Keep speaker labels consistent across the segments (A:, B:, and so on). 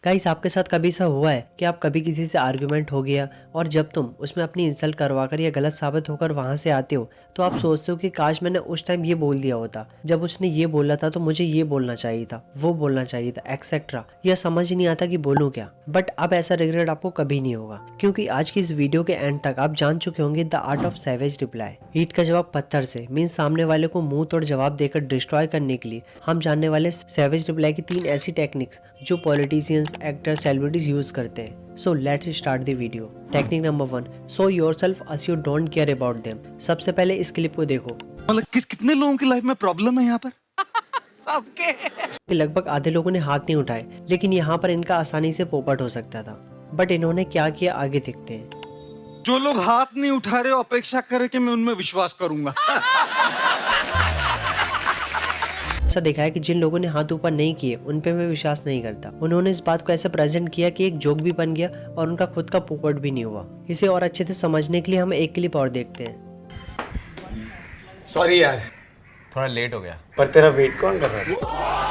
A: Guys, आपके साथ कभी ऐसा हुआ है कि आप कभी किसी से आर्गुमेंट हो गया और जब तुम उसमें अपनी इंसल्ट करवा कर या गलत साबित होकर वहां से आते हो तो आप सोचते हो कि काश मैंने उस टाइम ये बोल दिया होता, जब उसने ये बोला था तो मुझे ये बोलना चाहिए था, वो बोलना चाहिए था, एक्सेट्रा। यह समझ ही नहीं आता कि बोलूं क्या। बट अब ऐसा रिग्रेट आपको कभी नहीं होगा, क्योंकि आज की इस वीडियो के एंड तक आप जान चुके होंगे the art of savage reply. ईंट का जवाब पत्थर से मीन सामने वाले को मुंह तोड़ जवाब देकर डिस्ट्रॉय करने के लिए हम जानने वाले सैवेज रिप्लाई की 3 ऐसी टेक्निक्स जो पॉलिटिशियंस, एक्टर, सेलिब्रिटीज यूज करते हैं। So let's start the video. Technique number 1, show yourself as you don't care about them. सबसे पहले इस क्लिप को देखो।
B: मतलब कितने लोगों की लाइफ में प्रॉब्लम है यहाँ पर? सबके।
A: लगभग आधे लोगों ने हाथ नहीं उठाए, लेकिन यहाँ पर इनका आसानी से पोपट हो सकता था। बट इन्होंने क्या किया आगे देखते हैं।
B: जो लोग हाथ नहीं उठा रहे हो अपेक्षा करें कि मैं उनमें विश्वास करूंगा।
A: ऐसा देखा है कि जिन लोगों ने हाथ ऊपर नहीं किए उन पे मैं विश्वास नहीं करता। उन्होंने इस बात को ऐसे प्रेजेंट किया कि एक जोक भी बन गया और उनका खुद का पोपट भी नहीं हुआ। इसे और अच्छे से समझने के लिए हम एक क्लिप और देखते हैं।
C: सॉरी यार, थोड़ा लेट हो गया।
D: पर तेरा वेट कौन कर रहा है?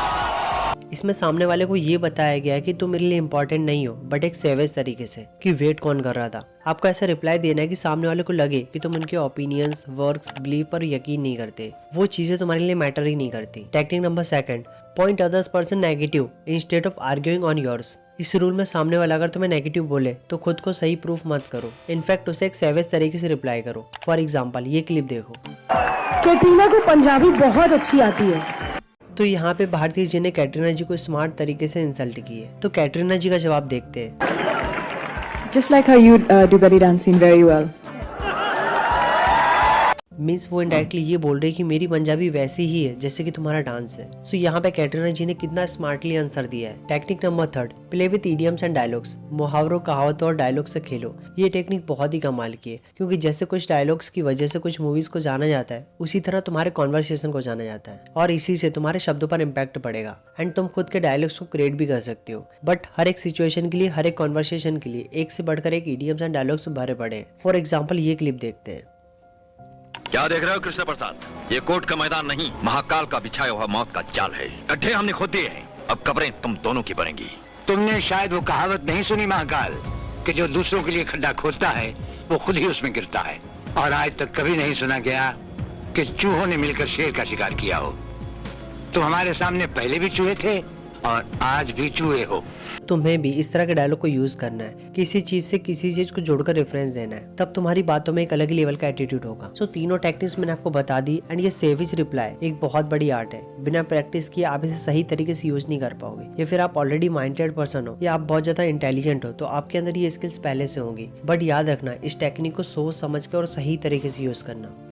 A: इसमें सामने वाले को ये बताया गया है कि तुम मेरे लिए इम्पोर्टेंट नहीं हो, बट एक सेवेज तरीके से कि वेट कौन कर रहा था। आपको ऐसा रिप्लाई देना है कि सामने वाले को लगे कि तुम उनके ओपिनियंस, वर्क्स, बिलीफ पर यकीन नहीं करते। वो चीजें तुम्हारे लिए मैटर ही नहीं करती। Technique number 2, point others person negative instead of arguing on yours. इस रूल में सामने वाला अगर तुम्हें नेगेटिव बोले तो खुद को सही प्रूफ मत करो, इनफैक्ट उसे एक सेवेज तरीके से रिप्लाई करो। फॉर एग्जाम्पल ये क्लिप देखो।
E: कैटरीना को पंजाबी बहुत अच्छी आती है।
A: तो यहाँ पे भारतीय जी ने कैटरीना जी को स्मार्ट तरीके से इंसल्ट की है, तो कैटरीना जी का जवाब देखते हैं।
F: Just like how you do belly dancing very well.
A: Means वो इनडायरेक्टली ये बोल रही है कि मेरी पंजाबी वैसी ही है जैसे कि तुम्हारा डांस है। सो यहाँ पे कैटरीना जी ने कितना स्मार्टली आंसर दिया है। Technique number 3, play with idioms and dialogues. मुहावरों, कहावतों और डायलॉग से खेलो। ये टेक्निक बहुत ही कमाल की है, क्योंकि जैसे कुछ डायलॉग्स की वजह से कुछ मूवीज को जाना जाता है, उसी तरह तुम्हारे कॉन्वर्सेशन को जाना जाता है और इसी से तुम्हारे शब्दों पर इम्पैक्ट पड़ेगा एंड तुम खुद के डायलॉग्स को क्रिएट भी कर सकते हो। बट हर एक सिचुएशन के लिए, हर एक कॉन्वर्सेशन के लिए एक से बढ़कर एक इडियम्स एंड डायलॉग्स भरे पड़े हैं। फॉर एग्जाम्पल ये क्लिप देखते हैं।
G: क्या देख रहे हो कृष्ण प्रसाद? ये कोर्ट का मैदान नहीं, महाकाल का बिछाया हुआ मौत का जाल है। गड्ढे हमने खुद दिए हैं, अब कब्रें तुम दोनों की बनेंगी।
H: तुमने शायद वो कहावत नहीं सुनी महाकाल, कि जो दूसरों के लिए खड्डा खोदता है वो खुद ही उसमें गिरता है। और आज तक कभी नहीं सुना गया कि चूहों ने मिलकर शेर का शिकार किया हो। तुम हमारे सामने पहले भी चूहे थे और आज भी चूहे हो।
A: तुम्हें भी इस तरह के डायलॉग को यूज करना है, किसी चीज से किसी चीज को जोड़कर रेफरेंस देना है, तब तुम्हारी बातों में एक अलग ही लेवल का एटीट्यूड होगा। सो तीनों टेक्निक्स मैंने आपको बता दी एंड ये सेविज रिप्लाई एक बहुत बड़ी आर्ट है। बिना प्रैक्टिस किए आप इसे सही तरीके से यूज नहीं कर पाओगे। या फिर आप ऑलरेडी माइंडेड पर्सन हो या आप बहुत ज्यादा इंटेलिजेंट हो तो आपके अंदर ये स्किल्स पहले से होंगी। बट याद रखना, इस टेक्निक को सोच समझ कर और सही तरीके से यूज करना।